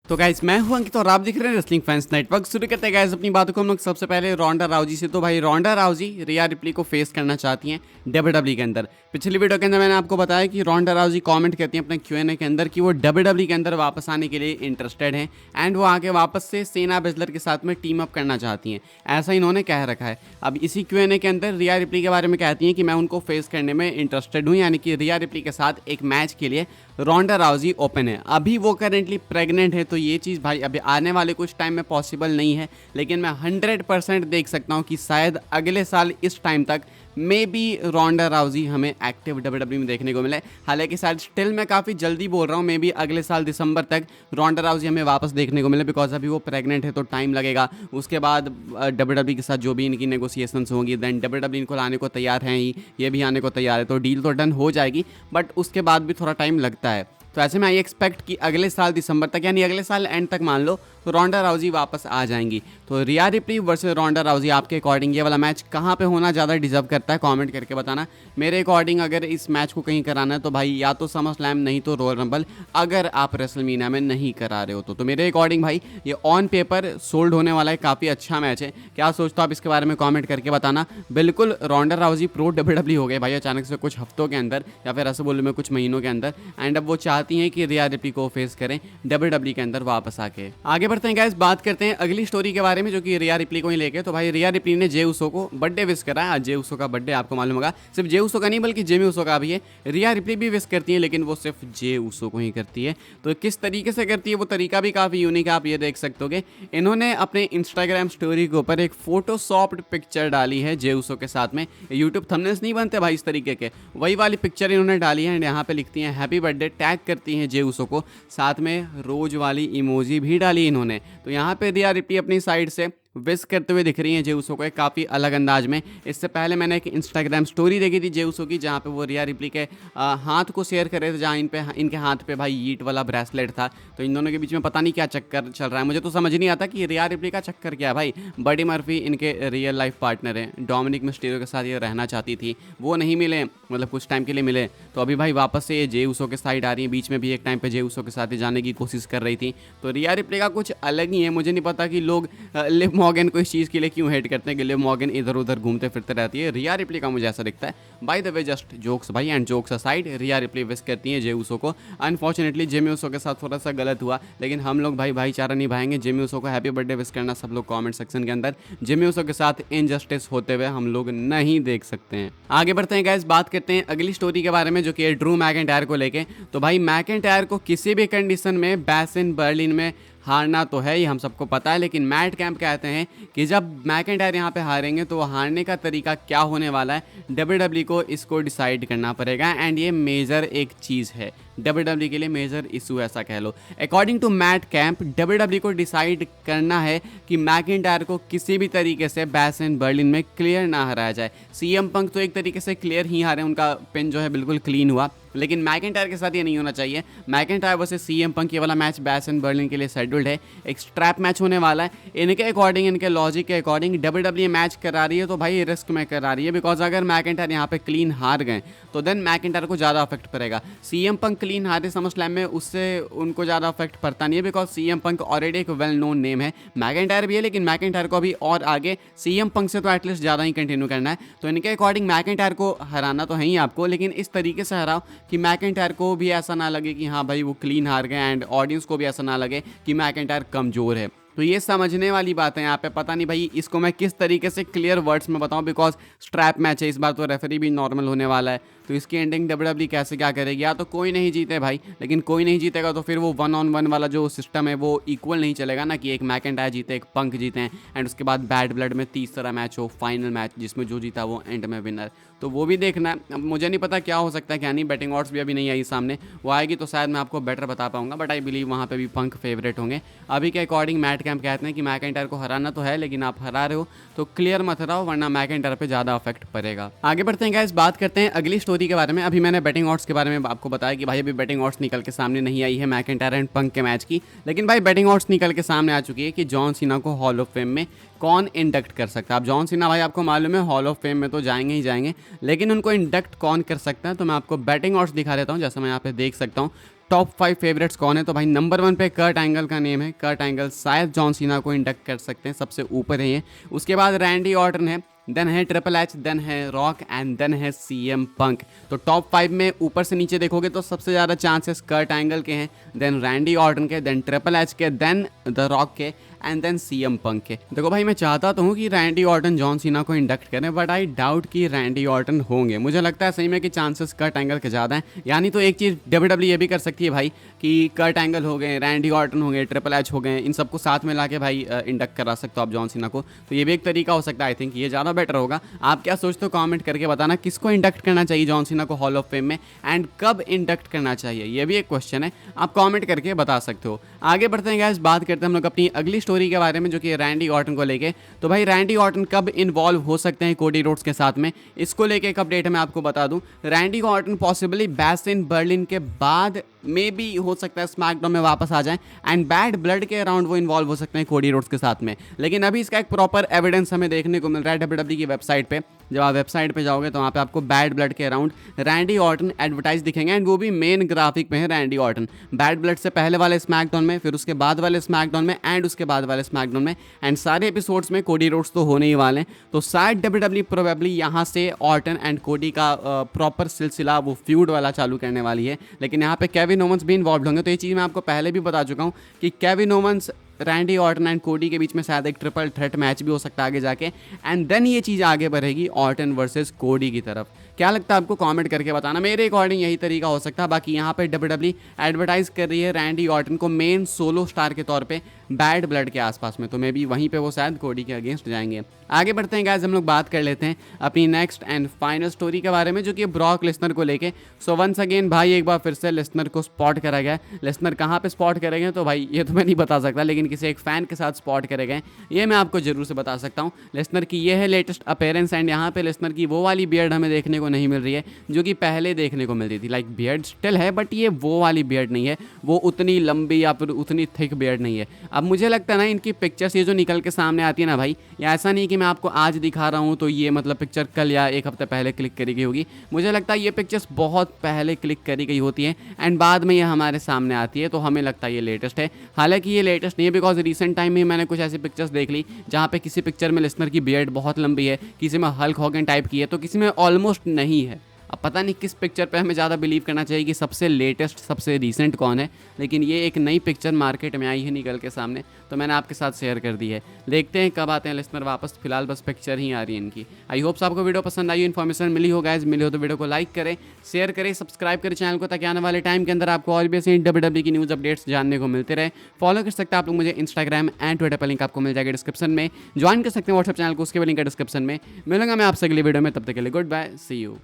तो गाइस मैं हूं अंकित और आप देख रहे हैं रेसलिंग फैंस नेटवर्क। शुरू करते हैं गाइस अपनी बातों को हम लोग सबसे पहले रोंडा राउजी से। तो भाई रोंडा राउजी रिया रिप्ली को फेस करना चाहती हैं डब्ल्यूडब्ल्यू के अंदर। पिछली वीडियो के अंदर मैंने आपको बताया कि रोंडा राउजी कमेंट करती हैं अपने क्यूएनए के अंदर कि वो डब्ल्यूडब्ल्यू के अंदर वापस आने के लिए इंटरेस्टेड हैं एंड वो आके वापस से सेना बेजलर के साथ में टीम अप करना चाहती हैं, ऐसा इन्होंने कह रखा है। अब इसी क्यूएनए के अंदर रिया रिप्ली के बारे में कहती हैं कि मैं उनको फेस करने में इंटरेस्टेड हूँ, यानी कि रिया रिप्ली के साथ एक मैच के लिए रोंडा राउजी ओपन है। अभी वो करेंटली प्रेग्नेंट है, तो ये चीज़ भाई अभी आने वाले कुछ टाइम में पॉसिबल नहीं है, लेकिन मैं 100% देख सकता हूँ कि शायद अगले साल इस टाइम तक मे बी रोंडा राउजी हमें एक्टिव डब्ल्यूडब्ल्यू में देखने को मिले। हालांकि शायद स्टिल मैं काफ़ी जल्दी बोल रहा हूँ, मे बी अगले साल दिसंबर तक रोंडा राउजी हमें वापस देखने को मिले, बिकॉज अभी वो प्रेग्नेंट है तो टाइम लगेगा। उसके बाद डब्ल्यूडब्ल्यू के साथ जो भी इनकी नेगोशिएशंस होंगी, देन डब्ल्यूडब्ल्यू इनको लाने को तैयार हैं ही, ये भी आने को तैयार है, तो डील तो डन हो जाएगी, बट उसके बाद भी थोड़ा टाइम लगता है। तो ऐसे में आई एक्सपेक्ट कि अगले साल दिसंबर तक, यानी अगले साल एंड तक मान लो, रोंडा राउजी वापस आ जाएंगी। तो रिया रिप्ली वर्सेस रोंडा राउजी, आपके अकॉर्डिंग ये वाला मैच कहाँ पे होना ज़्यादा डिजर्व करता है, कमेंट करके बताना। मेरे अकॉर्डिंग अगर इस मैच को कहीं कराना है तो भाई या तो समर स्लैम, नहीं तो रॉयल रंबल, अगर आप रेसलमीनिया में नहीं करा रहे हो तो मेरे अकॉर्डिंग भाई ये ऑन पेपर सोल्ड होने वाला है, काफ़ी अच्छा मैच है। क्या सोचते हो आप इसके बारे में कॉमेंट करके बताना। बिल्कुल रोंडा राउजी प्रो डब्ल्यूडब्ल्यू हो गए भाई अचानक से कुछ हफ्तों के अंदर, या फिर ऐसे बोलूँ मैं कुछ महीनों के अंदर, एंड अब वो चाहती हैं कि रिया रिप्ली को फेस करें डब्ल्यूडब्ल्यू के अंदर वापस आके। आगे बढ़ते हैं गाइस, बात करते हैं अगली स्टोरी के बारे में जो कि रिया रिप्ली को ही लेके। तो भाई रिया रिप्ली ने जे उसो को बर्थडे विश करा है। आज जे उसो का बर्थडे आपको मालूम होगा, सिर्फ जे उसो का नहीं बल्कि जेमी उसो का भी है। रिया रिप्ली भी विश करती है, लेकिन वो सिर्फ जे उसो को ही करती है। तो किस तरीके से करती है वो तरीका भी काफ़ी यूनिक है, आप ये देख सकते होगे। इन्होंने अपने इंस्टाग्राम स्टोरी के ऊपर एक फोटोशॉप्ड पिक्चर डाली है जे उसो के साथ में। यूट्यूब थंबनेल्स नहीं बनते भाई इस तरीके के, वही वाली पिक्चर इन्होंने डाली है एंड यहाँ पे लिखती हैं हैप्पी बर्थडे, टैग करती हैं जे उसो को, साथ में रोज वाली इमोजी भी डाली इन्होंने। तो यहाँ पे रिया रिप्ली अपनी साइड से विश करते हुए दिख रही हैं जे उसो को, काफ़ी अलग अंदाज में। इससे पहले मैंने एक इंस्टाग्राम स्टोरी देखी थी जे उसो की, जहाँ पे वो रिया रिप्ली के हाथ को शेयर कर रहे थे, जहाँ इनके हाथ पे भाई यीट वाला ब्रेसलेट था। तो इन दोनों के बीच में पता नहीं क्या चक्कर चल रहा है, मुझे तो समझ नहीं आता कि रिया रिप्ली का चक्कर क्या है भाई। बडी मर्फी इनके रियल लाइफ पार्टनर हैं, डोमिनिक मिस्टीरियो के साथ ये रहना चाहती थी, वो नहीं मिले, मतलब कुछ टाइम के लिए मिले, तो अभी भाई वापस से ये जे उसो के साइड आ रही है। बीच में भी एक टाइम पे जे उसो के साथ ही जाने की कोशिश कर रही थी। तो रिया रिप्ली का कुछ अलग ही है, मुझे नहीं पता कि लोग लिव मॉर्गन को इस चीज़ के लिए क्यों हेट करते हैं कि लिव मॉर्गन इधर उधर घूमते फिरते रहती है। रिया रिप्ली का मुझे ऐसा दिखता है। By the way just jokes भाई, and jokes aside, Rhea Ripley wish करती हैं जे उसो को। अनफॉर्चुनेटली जेमी उसो के साथ थोड़ा सा गलत हुआ, लेकिन हम लोग भाई भाईचारा निभाएंगे। जेमी उसो को हैप्पी बर्थडे विश करना सब लोग कमेंट सेक्शन के अंदर। जेमी उसो के साथ इनजस्टिस होते हुए हम लोग नहीं देख सकते हैं। आगे बढ़ते हैं गाइस, बात करते हैं अगली स्टोरी के बारे में जो कि ड्रू मैकिंटायर को लेके। तो भाई मैकिंटायर को किसी भी कंडीशन में बैश इन बर्लिन में हारना तो है ही, हम सबको पता है, लेकिन मैट कैंप कहते हैं कि जब मैकिंटायर यहाँ पे हारेंगे तो हारने का तरीका क्या होने वाला है डब्ल्यूडब्ल्यू को इसको डिसाइड करना पड़ेगा। एंड ये मेजर एक चीज़ है डब्ल्यूडब्ल्यू के लिए, मेजर इशू ऐसा कह लो। According to Matt Camp WW को डिसाइड करना है कि मैकिंटायर को किसी भी तरीके से बैश इन बर्लिन में क्लियर ना हराया जाए। सीएम पंक तो एक तरीके से क्लियर ही हारे, उनका पिन जो है बिल्कुल क्लीन हुआ, लेकिन मैकिंटायर के साथ ये नहीं होना चाहिए। मैकिंटायर वर्सेस सीएम पंक ये वाला मैच बैश इन बर्लिन के लिए शेड्यूल्ड है, एक स्ट्रैप मैच होने वाला है। इनके अकॉर्डिंग, इनके लॉजिक के अकॉर्डिंग डब्ल्यूडब्ल्यू मैच करा रही है तो भाई रिस्क में करा रही है, बिकॉज अगर मैकिंटायर यहाँ पे क्लीन हार गए तो देन मैकिंटायर को ज़्यादा अफेक्ट पड़ेगा। सीएम पंक क्लीन हारे समर स्लैम में, उससे उनको ज़्यादा अफेक्ट पड़ता नहीं है, बिकॉज सीएम पंक ऑलरेडी एक वेल नोन नेम है। मैकिंटायर भी है, लेकिन मैकिंटायर को अभी और आगे सीएम पंक से तो एटलीस्ट ज़्यादा ही कंटिन्यू करना है। तो इनके अकॉर्डिंग मैकिंटायर को हराना तो है ही आपको, लेकिन इस तरीके से हराओ कि मैकिंटायर को भी ऐसा ना लगे कि हाँ भाई वो क्लीन हार गए, एंड ऑडियंस को भी ऐसा ना लगे कि मैकिंटायर कमज़ोर है। तो ये समझने वाली बात है यहाँ पे। पता नहीं भाई इसको मैं किस तरीके से क्लियर वर्ड्स में बताऊं, बिकॉज स्ट्रैप मैच है इस बार, तो रेफरी भी नॉर्मल होने वाला है। तो इसकी एंडिंग डब्ल्यूडब्ल्यू कैसे क्या करेगी, या तो कोई नहीं जीते भाई, लेकिन कोई नहीं जीतेगा तो फिर वो 1-on-1 वाला जो सिस्टम है वो इक्वल नहीं चलेगा ना, कि एक मैकिंटायर जीते एक पंक जीते हैं एंड उसके बाद बैड ब्लड में तीसरा मैच हो, फाइनल मैच जिसमें जो जीता वो एंड में विनर। तो वो भी देखना है। अब मुझे नहीं पता क्या हो सकता है क्या नहीं, बैटिंग ऑड्स भी अभी नहीं आई सामने, वो आएगी तो शायद मैं आपको बेटर बता पाऊंगा, बट आई बिलीव वहाँ पे भी पंक फेवरेट होंगे। अभी के अकॉर्डिंग मैट कैंप कहते हैं कि मैकिंटायर को हराना तो है, लेकिन आप हरा रहे हो तो क्लियर मत हराओ, वरना मैकिंटायर पे ज़्यादा अफेक्ट पड़ेगा। आगे बढ़ते हैं गाइस, बात करते हैं अगली स्टोरी के बारे में। अभी मैंने बैटिंग ऑड्स के बारे में आपको बताया कि भाई अभी बैटिंग ऑड्स निकल के सामने नहीं आई है मैकिंटायर एंड पंक के मैच की, लेकिन भाई बैटिंग ऑड्स निकल के सामने आ चुकी है कि जॉन सीना को हॉल ऑफ फेम में कौन इंडक्ट कर सकता है। अब जॉन सीना भाई आपको मालूम है हॉल ऑफ फेम में तो जाएंगे ही जाएंगे, लेकिन उनको इंडक्ट कौन कर सकता है, तो मैं आपको बैटिंग ऑड्स दिखा देता हूँ। जैसे मैं यहाँ पे देख सकता हूँ टॉप 5 फेवरेट्स कौन है, तो भाई नंबर 1 पे कर्ट एंगल का नेम है। कर्ट एंगल शायद जॉन सीना को इंडक्ट कर सकते हैं, सबसे ऊपर है ये। उसके बाद रैंडी ऑर्टन है, देन है ट्रिपल एच, देन है रॉक एंड देन है सीएम पंक। तो टॉप 5 में ऊपर से नीचे देखोगे तो सबसे ज़्यादा चांसेस कर्ट एंगल के हैं, देन रैंडी ऑर्टन के, देन ट्रिपल एच के, देन द रॉक के एंड देन सीएम पंक के। देखो भाई मैं चाहता तो हूँ कि रैंडी ऑर्टन जॉन सीना को इंडक्ट करें, बट आई डाउट कि रैंडी ऑर्टन होंगे। मुझे लगता है सही में कि चांसेस कर्ट एंगल के ज़्यादा हैं। यानी तो एक चीज़ डब्ल्यूडब्ल्यू ये भी कर सकती है भाई कि कर्ट एंगल हो गए, रैंडी ऑर्टन हो गए, ट्रिपल एच हो गए, इन सबको साथ में ला के भाई इंडक्ट करा सकते हो आप जॉन सीना को। तो ये भी एक तरीका हो सकता है। आई थिंक ये ज़्यादा बेटर होगा। आप क्या सोचते हो कमेंट करके बताना, किसको इंडक्ट करना चाहिए जॉन सीना को हॉल ऑफ फेम में, एंड कब इंडक्ट करना चाहिए, ये भी एक क्वेश्चन है, आप कमेंट करके बता सकते हो। आगे बढ़ते हैं गाइस, बात करते हैं हम लोग अपनी अगली स्टोरी के बारे में, जो कि रैंडी ऑर्टन को लेके। तो भाई रैंडी ऑर्टन कब इन्वॉल्व हो सकते हैं कोडी रोड्स के साथ में, इसको लेके एक अपडेट मैं आपको बता दूं। Randy Orton possibly bash in Berlin के बाद मे बी हो सकता है स्मैकडाउन में वापस आ जाएं, एंड बैड ब्लड के अराउंड वो इन्वॉल्व हो सकते हैं कोडी रोड्स के साथ में। लेकिन अभी इसका एक प्रॉपर एविडेंस हमें देखने को मिल रहा है डब्ल्यूडब्ल्यू की वेबसाइट पे। जब आप वेबसाइट पे जाओगे तो वहाँ पे आपको बैड ब्लड के अराउंड रैंडी ऑर्टन एडवर्टाइज दिखेंगे, एंड वो भी मेन ग्राफिक में है रैंडी ऑर्टन। बैड ब्लड से पहले वाले स्मैकडाउन में, फिर उसके बाद वाले स्मैकडाउन में, एंड उसके बाद वाले स्मैकडाउन में, एंड सारे एपिसोड्स में कोडी रोड्स तो होने ही वाले हैं। तो शायद डब्ल्यूडब्ल्यू प्रोबेबली यहाँ से ऑर्टन एंड कोडी का प्रॉपर सिलसिला वो फ्यूड वाला चालू करने वाली है। लेकिन यहाँ पे केविन ओवंस भी इन्वॉल्व होंगे। तो ये चीज़ मैं आपको पहले भी बता चुका हूँ कि Kevin Owens, Randy Orton and Cody के बीच में शायद एक ट्रिपल थ्रेट मैच भी हो सकता है आगे जाके, एंड देन ये चीज़ आगे बढ़ेगी ऑर्टन वर्सेस कोडी की तरफ। क्या लगता है आपको कमेंट करके बताना। मेरे अकॉर्डिंग यही तरीका हो सकता है। बाकी यहाँ पे डब्ल्यूडब्ल्यू एडवर्टाइज कर रही है रैंडी ऑर्टन को मेन सोलो स्टार के तौर पे बैड ब्लड के आसपास में, तो मे बी वहीं पे वो शायद कोडी के अगेंस्ट जाएंगे। आगे बढ़ते हैं गाइस, हम लोग बात कर लेते हैं अपनी नेक्स्ट एंड फाइनल स्टोरी के बारे में, जो कि ब्रॉक लेसनर को लेके। सो वंस अगेन भाई एक बार फिर से लेसनर को स्पॉट करा गया। लेसनर कहाँ पे स्पॉट करे गए तो भाई ये तो मैं नहीं बता सकता, लेकिन किसी एक फैन के साथ स्पॉट करे गए ये मैं आपको जरूर से बता सकता हूँ। लेसनर की ये है लेटेस्ट अपीयरेंस, एंड यहाँ पे लेसनर की वो वाली बियर्ड हमें देखने को नहीं मिल रही है जो कि पहले देखने को मिलती थी। लाइक बियर्ड स्टिल है, बट ये वो वाली बियर्ड नहीं है, वो उतनी लंबी या फिर उतनी थिक बियर्ड नहीं है। अब मुझे लगता है ना इनकी पिक्चर्स ये जो निकल के सामने आती है ना भाई, ये ऐसा नहीं कि मैं आपको आज दिखा रहा हूँ तो ये मतलब पिक्चर कल या एक हफ्ते पहले क्लिक करी गई होगी। मुझे लगता है ये पिक्चर्स बहुत पहले क्लिक करी गई होती है, एंड बाद में ये हमारे सामने आती है, तो हमें लगता है ये लेटेस्ट है। हालांकि ये लेटेस्ट नहीं है, बिकॉज रिसेंट टाइम में मैंने कुछ ऐसी पिक्चर्स देख ली जहाँ पे किसी पिक्चर में लेसनर की बियर्ड बहुत लंबी है, किसी में हल्क हॉगन टाइप की है, तो किसी में ऑलमोस्ट नहीं है। अब पता नहीं किस पिक्चर पे हमें ज़्यादा बिलीव करना चाहिए कि सबसे लेटेस्ट सबसे रीसेंट कौन है, लेकिन ये एक नई पिक्चर मार्केट में आई है निकल के सामने, तो मैंने आपके साथ शेयर कर दी है। देखते हैं कब आते हैं लिस्नर वापस, फिलहाल बस पिक्चर ही आ रही है इनकी। आई होप्स आपको वीडियो पसंद आई, इन्फॉर्मेशन मिली हो गाइस, मिली हो तो वीडियो को लाइक करें, शेयर करें, सब्सक्राइब करें चैनल को, ताकि आने वाले टाइम के अंदर आपको और भी ऐसे डब्ल्यूडब्ल्यू की न्यूज़ अपडेट्स जानने को मिलते रहे। फॉलो कर सकते हैं आप लोग मुझे इंस्टाग्राम एंड ट्विटर पर, लिंक आपको मिल जाएगा डिस्क्रिप्शन में। ज्वाइन कर सकते हैं व्हाट्सएप चैनल को, उसके भी लिंक है डिस्क्रिप्शन में। मिलूंगा मैं आपसे अगली वीडियो में, तब तक के लिए गुड बाय, सी यू।